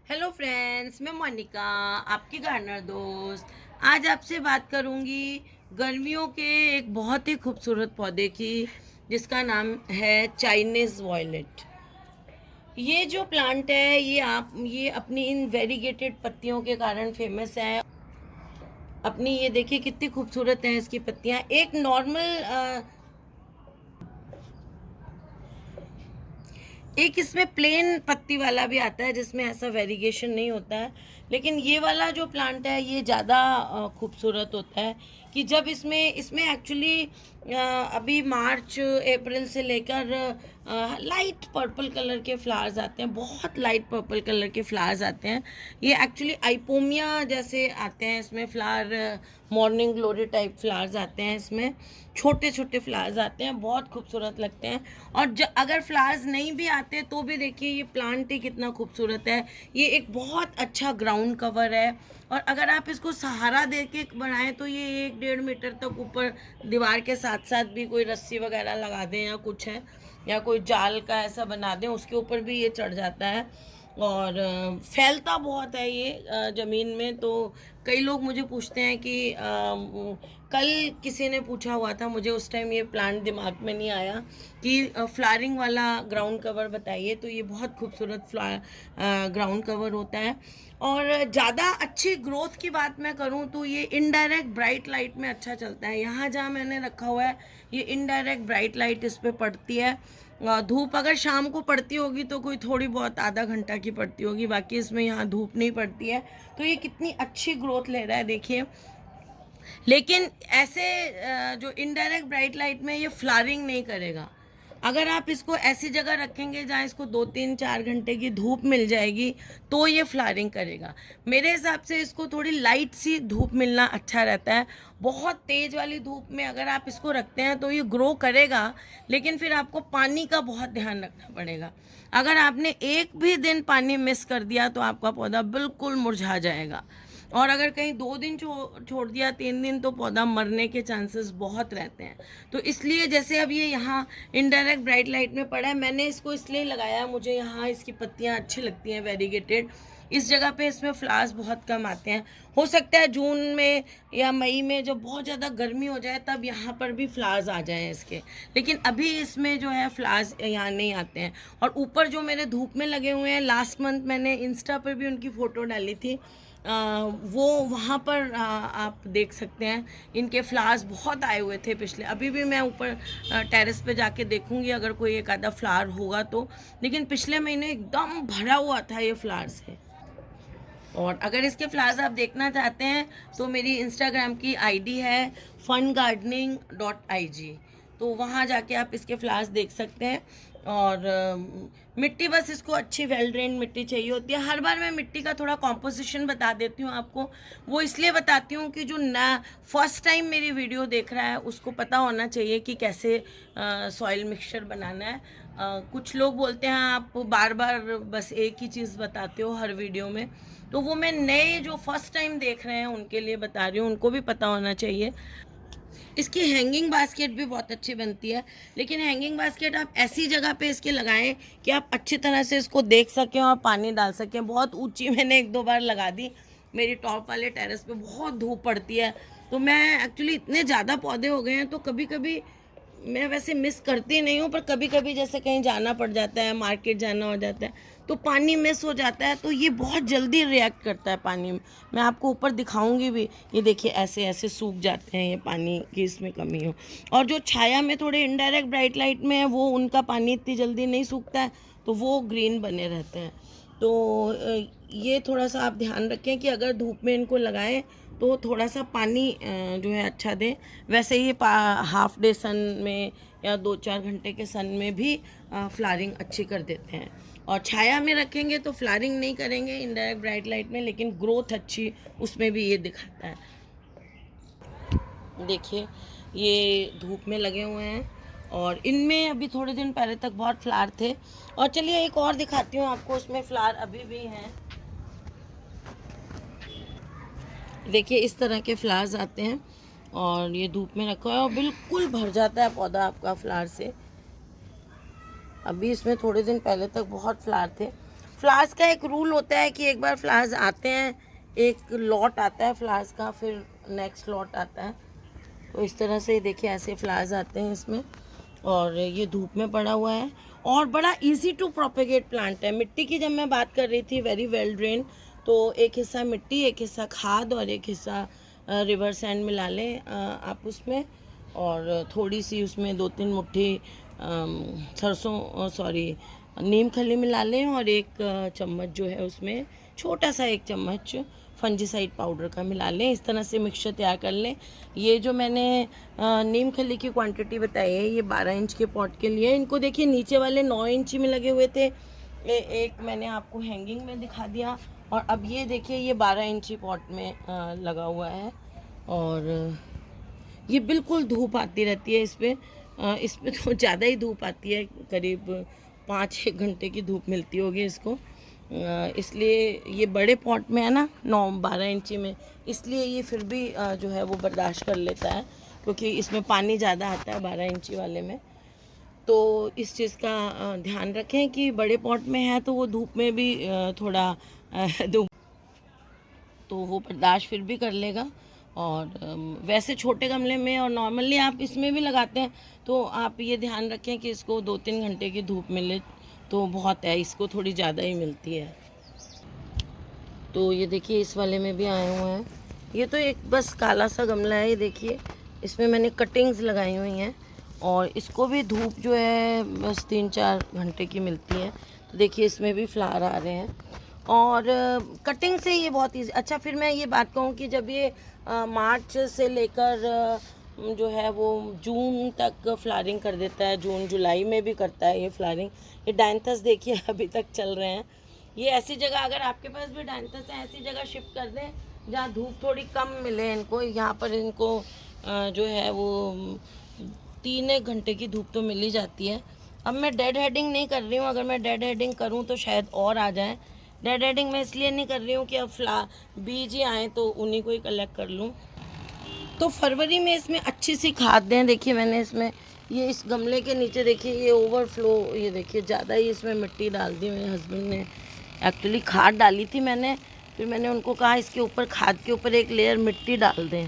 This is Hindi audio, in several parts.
हेलो फ्रेंड्स, मैं मोनिका, आपकी गार्डनर दोस्त। आज आपसे बात करूंगी गर्मियों के एक बहुत ही खूबसूरत पौधे की, जिसका नाम है चाइनीज़ वॉयलेट। ये जो प्लांट है ये अपनी इन वेरीगेटेड पत्तियों के कारण फेमस है। अपनी ये देखिए कितनी खूबसूरत हैं इसकी पत्तियां। एक नॉर्मल एक इसमें प्लेन पत्ती वाला भी आता है जिसमें ऐसा वेरिगेशन नहीं होता है, लेकिन ये वाला जो प्लांट है ये ज़्यादा खूबसूरत होता है। कि जब इसमें इसमें एक्चुअली अभी मार्च अप्रैल से लेकर लाइट पर्पल कलर के फ्लावर्स आते हैं, बहुत लाइट पर्पल कलर के फ्लावर्स आते हैं। ये एक्चुअली आइपोमिया जैसे आते हैं इसमें flower, morning glory type flowers आते हैं इसमें। छोटे छोटे फ्लावर्स आते हैं, बहुत खूबसूरत लगते हैं। और अगर फ्लावर्स नहीं भी आते तो भी देखिए ये प्लांट ही कितना खूबसूरत है। ये एक बहुत अच्छा ग्राउंड कवर है, और अगर आप इसको सहारा दे के बनाएं तो ये 1-1.5 मीटर तक ऊपर दीवार के साथ साथ भी कोई रस्सी वगैरह लगा दें या कुछ है, या कोई जाल का ऐसा बना दें, उसके ऊपर भी ये चढ़ जाता है। और फैलता बहुत है ये ज़मीन में। तो कई लोग मुझे पूछते हैं कि कल किसी ने पूछा हुआ था मुझे, उस टाइम ये प्लांट दिमाग में नहीं आया कि फ्लावरिंग वाला ग्राउंड कवर बताइए। तो ये बहुत खूबसूरत ग्राउंड कवर होता है। और ज़्यादा अच्छी ग्रोथ की बात मैं करूँ तो ये इनडायरेक्ट ब्राइट लाइट में अच्छा चलता है। यहाँ जहाँ मैंने रखा हुआ है ये इनडायरेक्ट ब्राइट लाइट इस पर पड़ती है। धूप अगर शाम को पड़ती होगी तो कोई थोड़ी बहुत आधा घंटा की पड़ती होगी, बाकी इसमें यहाँ धूप नहीं पड़ती है। तो ये कितनी अच्छी ग्रोथ ले रहा है देखिए। लेकिन ऐसे जो इनडायरेक्ट ब्राइट लाइट में ये फ्लावरिंग नहीं करेगा। अगर आप इसको ऐसी जगह रखेंगे जहाँ इसको 2-3-4 घंटे की धूप मिल जाएगी तो ये फ्लावरिंग करेगा। मेरे हिसाब से इसको थोड़ी लाइट सी धूप मिलना अच्छा रहता है। बहुत तेज़ वाली धूप में अगर आप इसको रखते हैं तो ये ग्रो करेगा, लेकिन फिर आपको पानी का बहुत ध्यान रखना पड़ेगा। अगर आपने एक भी दिन पानी मिस कर दिया तो आपका पौधा बिल्कुल मुरझा जाएगा। और अगर कहीं 2 दिन छोड़ दिया, 3 दिन, तो पौधा मरने के चांसेस बहुत रहते हैं। तो इसलिए जैसे अब ये यहाँ इनडायरेक्ट ब्राइट लाइट में पड़ा है, मैंने इसको इसलिए लगाया, मुझे यहाँ इसकी पत्तियाँ अच्छी लगती हैं वेरीगेटेड। इस जगह पे इसमें फ्लावर्स बहुत कम आते हैं। हो सकता है जून में या मई में जब बहुत ज़्यादा गर्मी हो जाए तब यहाँ पर भी फ्लावर्स आ जाएं इसके, लेकिन अभी इसमें जो है फ्लावर्स यहाँ नहीं आते हैं। और ऊपर जो मेरे धूप में लगे हुए हैं, लास्ट मंथ मैंने इंस्टा पर भी उनकी फ़ोटो डाली थी, वो वहाँ पर आप देख सकते हैं। इनके फ्लावर्स बहुत आए हुए थे पिछले। अभी भी मैं ऊपर टेरेस पे जाके देखूंगी अगर कोई एक आधा फ्लावर होगा तो, लेकिन पिछले महीने एकदम भरा हुआ था ये फ्लावर से। और अगर इसके फ्लावर्स आप देखना चाहते हैं तो मेरी इंस्टाग्राम की आईडी है fungardening.ig, तो वहाँ जाके आप इसके फ्लावर्स देख सकते हैं। और मिट्टी बस इसको अच्छी वेल ड्रेन्ड मिट्टी चाहिए होती है। हर बार मैं मिट्टी का थोड़ा कॉम्पोजिशन बता देती हूँ आपको। वो इसलिए बताती हूँ कि जो ना फर्स्ट टाइम मेरी वीडियो देख रहा है उसको पता होना चाहिए कि कैसे सॉइल मिक्सचर बनाना है। कुछ लोग बोलते हैं आप बार बार बस एक ही चीज़ बताते हो हर वीडियो में, तो वो मैं नए जो फर्स्ट टाइम देख रहे हैं उनके लिए बता रही हूँ, उनको भी पता होना चाहिए। इसकी हैंगिंग बास्केट भी बहुत अच्छी बनती है, लेकिन हैंगिंग बास्केट आप ऐसी जगह पे इसके लगाएं कि आप अच्छी तरह से इसको देख सकें और पानी डाल सकें। बहुत ऊंची मैंने 1-2 बार लगा दी, मेरी टॉप वाले टेरेस पे बहुत धूप पड़ती है। तो मैं एक्चुअली इतने ज़्यादा पौधे हो गए हैं तो कभी कभी मैं वैसे मिस करती नहीं हूँ, पर कभी कभी जैसे कहीं जाना पड़ जाता है, मार्केट जाना हो जाता है तो पानी मिस हो जाता है, तो ये बहुत जल्दी रिएक्ट करता है पानी में। मैं आपको ऊपर दिखाऊंगी भी, ये देखिए ऐसे ऐसे सूख जाते हैं, ये पानी की इसमें कमी हो। और जो छाया में थोड़े इनडायरेक्ट ब्राइट लाइट में है वो उनका पानी इतनी जल्दी नहीं सूखता है, तो वो ग्रीन बने रहते हैं। तो ये थोड़ा सा आप ध्यान रखें कि अगर धूप में इनको लगाएं तो थोड़ा सा पानी जो है अच्छा दें। वैसे ही हाफ डे सन में या 2-4 घंटे के सन में भी फ्लावरिंग अच्छी कर देते हैं। और छाया में रखेंगे तो फ्लावरिंग नहीं करेंगे इनडायरेक्ट ब्राइट लाइट में, लेकिन ग्रोथ अच्छी उसमें भी ये दिखाता है। देखिए ये धूप में लगे हुए हैं और इनमें अभी थोड़े दिन पहले तक बहुत फ्लावर थे। और चलिए एक और दिखाती हूँ आपको, उसमें फ्लावर अभी भी हैं। देखिए इस तरह के फ्लावर्स आते हैं और ये धूप में रखा है और बिल्कुल भर जाता है पौधा आपका फ्लावर से। अभी इसमें थोड़े दिन पहले तक बहुत फ्लावर थे। फ्लावर्स का एक रूल होता है कि एक बार फ्लावर्स आते हैं, एक लॉट आता है फ्लावर्स का, फिर नेक्स्ट लॉट आता है। तो इस तरह से देखिए ऐसे फ्लावर्स आते हैं इसमें, और ये धूप में पड़ा हुआ है और बड़ा इजी टू प्रोपेगेट प्लांट है। मिट्टी की जब मैं बात कर रही थी, वेरी वेल ड्रेन, तो एक हिस्सा मिट्टी, एक हिस्सा खाद और एक हिस्सा रिवर सैंड मिला लें आप उसमें, और थोड़ी सी उसमें 2-3 मुट्ठी सरसों सॉरी नीम खली मिला लें, और एक चम्मच जो है उसमें छोटा सा एक चम्मच फंजीसाइड पाउडर का मिला लें। इस तरह से मिक्सचर तैयार कर लें। ये जो मैंने नीम खली की क्वांटिटी बताई है, ये 12 इंच के पॉट के लिए। इनको देखिए नीचे वाले 9 इंच में लगे हुए थे, एक मैंने आपको हैंगिंग में दिखा दिया, और अब ये देखिए ये 12 इंची पॉट में लगा हुआ है। और ये बिल्कुल धूप आती रहती है इस पर तो ज़्यादा ही धूप आती है, करीब 5-1 घंटे की धूप मिलती होगी इसको। इसलिए ये बड़े पॉट में है ना, 9-12 इंची में, इसलिए ये फिर भी जो है वो बर्दाश्त कर लेता है, क्योंकि इसमें पानी ज़्यादा आता है 12 इंची वाले में। तो इस चीज़ का ध्यान रखें कि बड़े पॉट में है तो वो धूप में भी थोड़ा धूप, तो वो बर्दाश्त फिर भी कर लेगा। और वैसे छोटे गमले में और नॉर्मली आप इसमें भी लगाते हैं, तो आप ये ध्यान रखें कि इसको 2-3 घंटे की धूप मिले तो बहुत है, इसको थोड़ी ज़्यादा ही मिलती है। तो ये देखिए इस वाले में भी आए हुए हैं। ये तो एक बस काला सा गमला है, ये देखिए इसमें मैंने कटिंग्स लगाई हुई हैं, और इसको भी धूप जो है बस 3-4 घंटे की मिलती है। तो देखिए इसमें भी फ्लावर आ रहे हैं, और कटिंग से ये बहुत ईजी। अच्छा, फिर मैं ये बात कहूँ कि जब ये मार्च से लेकर जो है वो जून तक फ्लावरिंग कर देता है, जून जुलाई में भी करता है ये फ्लावरिंग। ये डायंथस देखिए अभी तक चल रहे हैं। ये ऐसी जगह, अगर आपके पास भी डायंथस है, ऐसी जगह शिफ्ट कर दें जहाँ धूप थोड़ी कम मिले इनको। यहाँ पर इनको जो है वो 3-1 घंटे की धूप तो मिल ही जाती है। अब मैं डेड हेडिंग नहीं कर रही हूँ, अगर मैं डेड हेडिंग करूँ तो शायद और आ जाए। डेड हेडिंग मैं इसलिए नहीं कर रही हूँ कि अब बीज ही आए तो उन्हीं को ही कलेक्ट कर लूँ। तो फरवरी में इसमें अच्छी सी खाद दें। देखिए मैंने इसमें ये इस गमले के नीचे देखिए ये ओवरफ्लो, ये देखिए ज़्यादा ही इसमें मिट्टी डाल दी मेरे हस्बैंड ने। एक्चुअली खाद डाली थी मैंने, फिर मैंने उनको कहा इसके ऊपर, खाद के ऊपर एक लेयर मिट्टी डाल दें।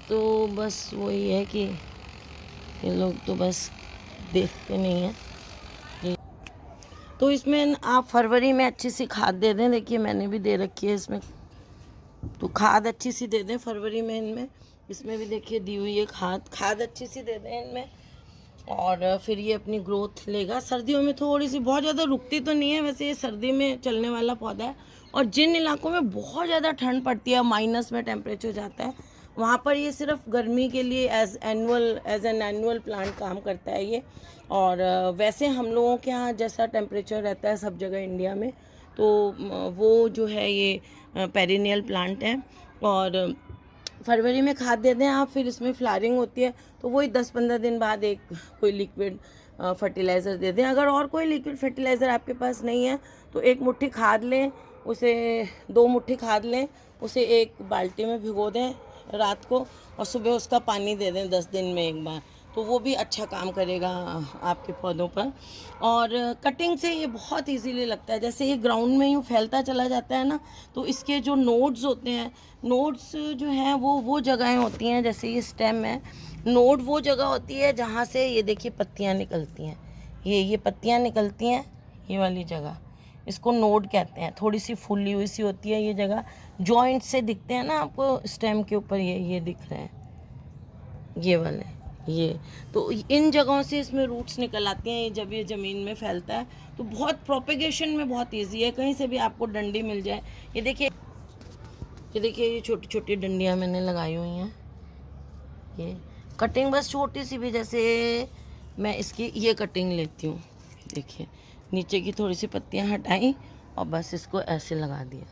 तो बस वही है कि ये लोग तो बस देखते नहीं हैं। तो इसमें आप फरवरी में अच्छी सी खाद दे दें। देखिए मैंने भी दे रखी है इसमें, तो खाद अच्छी सी दे दें फरवरी में इनमें। इसमें भी देखिए दी हुई है खाद अच्छी सी दे दें इनमें, और फिर ये अपनी ग्रोथ लेगा। सर्दियों में थोड़ी सी, बहुत ज़्यादा रुकती तो नहीं है वैसे, ये सर्दी में चलने वाला पौधा है। और जिन इलाकों में बहुत ज़्यादा ठंड पड़ती है, माइनस में टेम्परेचर जाता है, वहाँ पर ये सिर्फ गर्मी के लिए एज एन एनुअल प्लांट काम करता है ये। और वैसे हम लोगों के यहाँ जैसा टेम्परेचर रहता है सब जगह इंडिया में, तो वो जो है ये पेरिनियल प्लांट है। और फरवरी में खाद दे दें आप, फिर इसमें फ्लावरिंग होती है तो वही 10-15 दिन बाद एक कोई लिक्विड फर्टिलाइज़र दे दें। अगर और कोई लिक्विड फर्टिलाइज़र आपके पास नहीं है तो 1 मुट्ठी खाद लें, उसे 2 मुट्ठी खाद लें, उसे एक बाल्टी में भिगो दें रात को, और सुबह उसका पानी दे दें 10 दिन में एक बार, तो वो भी अच्छा काम करेगा आपके पौधों पर। और कटिंग से ये बहुत इजीली लगता है, जैसे ये ग्राउंड में यूँ फैलता चला जाता है ना, तो इसके जो नोड्स होते हैं, नोड्स जो हैं वो जगहें होती हैं, जैसे ये स्टेम है, नोड वो जगह होती है जहाँ से ये देखिए पत्तियाँ निकलती हैं, ये पत्तियाँ निकलती हैं, ये वाली जगह, इसको नोड कहते हैं। थोड़ी सी फूली हुई सी होती है ये जगह, जॉइंट से दिखते हैं ना आपको स्टेम के ऊपर, ये दिख रहे हैं ये वाले, ये तो इन जगहों से इसमें रूट्स निकल आती हैं। जब ये ज़मीन में फैलता है तो बहुत प्रोपेगेशन में बहुत इजी है, कहीं से भी आपको डंडी मिल जाए। ये देखिए ये छोटी छोटी डंडियाँ मैंने लगाई हुई हैं। ये कटिंग बस छोटी सी भी, जैसे मैं इसकी ये कटिंग लेती हूँ, देखिए नीचे की थोड़ी सी पत्तियाँ हटाई और बस इसको ऐसे लगा दिया,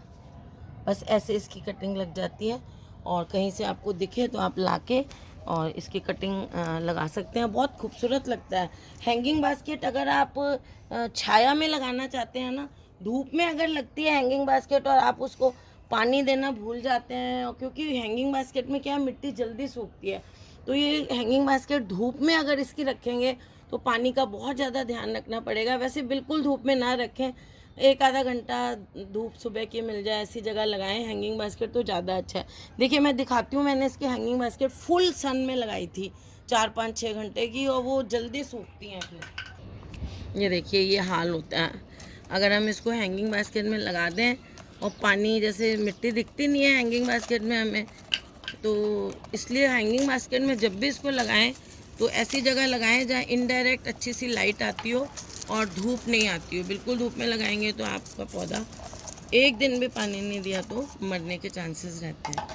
बस ऐसे इसकी कटिंग लग जाती है। और कहीं से आपको दिखे तो आप लाके और इसकी कटिंग लगा सकते हैं, बहुत खूबसूरत लगता है। हैंगिंग बास्केट अगर आप छाया में लगाना चाहते हैं ना, धूप में अगर लगती है हैंगिंग बास्केट और आप उसको पानी देना भूल जाते हैं, और क्योंकि हैंगिंग बास्केट में क्या है, मिट्टी जल्दी सूखती है, तो ये हैंगिंग बास्केट धूप में अगर इसकी रखेंगे तो पानी का बहुत ज़्यादा ध्यान रखना पड़ेगा। वैसे बिल्कुल धूप में ना रखें, एक आधा घंटा धूप सुबह की मिल जाए ऐसी जगह लगाएं हैंगिंग बास्केट तो ज़्यादा अच्छा है। देखिए मैं दिखाती हूँ, मैंने इसकी हैंगिंग बास्केट फुल सन में लगाई थी 4-5-6 घंटे की, और वो जल्दी सूखती हैं फिर। ये देखिए ये हाल होता है अगर हम इसको हैंगिंग बास्केट में लगा दें, और पानी जैसे मिट्टी दिखती नहीं है हैंगिंग बास्केट में हमें, तो इसलिए हैंगिंग बास्केट में जब भी इसको लगाएं तो ऐसी जगह लगाएं जहाँ इनडायरेक्ट अच्छी सी लाइट आती हो और धूप नहीं आती हो। बिल्कुल धूप में लगाएंगे तो आपका पौधा एक दिन भी पानी नहीं दिया तो मरने के चांसेस रहते हैं।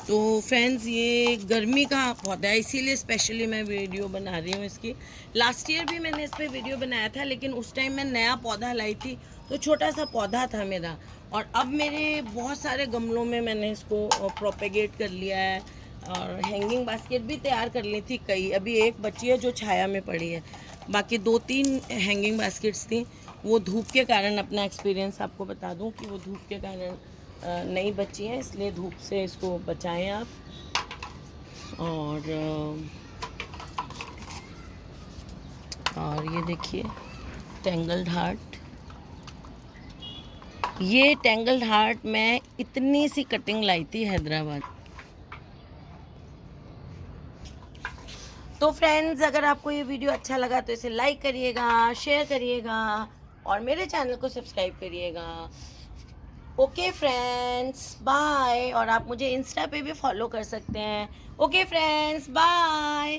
तो फ्रेंड्स ये गर्मी का पौधा है, इसीलिए स्पेशली मैं वीडियो बना रही हूँ इसकी। लास्ट ईयर भी मैंने इस पर वीडियो बनाया था, लेकिन उस टाइम मैं नया पौधा लाई थी तो छोटा सा पौधा था मेरा, और अब मेरे बहुत सारे गमलों में मैंने इसको प्रोपेगेट कर लिया है, और हैंगिंग बास्केट भी तैयार कर ली थी कई, अभी एक बची है जो छाया में पड़ी है, बाकी 2-3 हैंगिंग बास्केट्स थी। वो धूप के कारण, अपना एक्सपीरियंस आपको बता दूं कि वो धूप के कारण नहीं बची हैं, इसलिए धूप से इसको बचाएं आप। और ये देखिए टेंगल्ड हार्ट, ये टेंगल्ड हार्ट मैं इतनी सी कटिंग लाई थी हैदराबाद। तो फ्रेंड्स अगर आपको ये वीडियो अच्छा लगा तो इसे लाइक करिएगा, शेयर करिएगा और मेरे चैनल को सब्सक्राइब करिएगा। ओके फ्रेंड्स बाय, और आप मुझे इंस्टा पे भी फॉलो कर सकते हैं। Okay friends bye.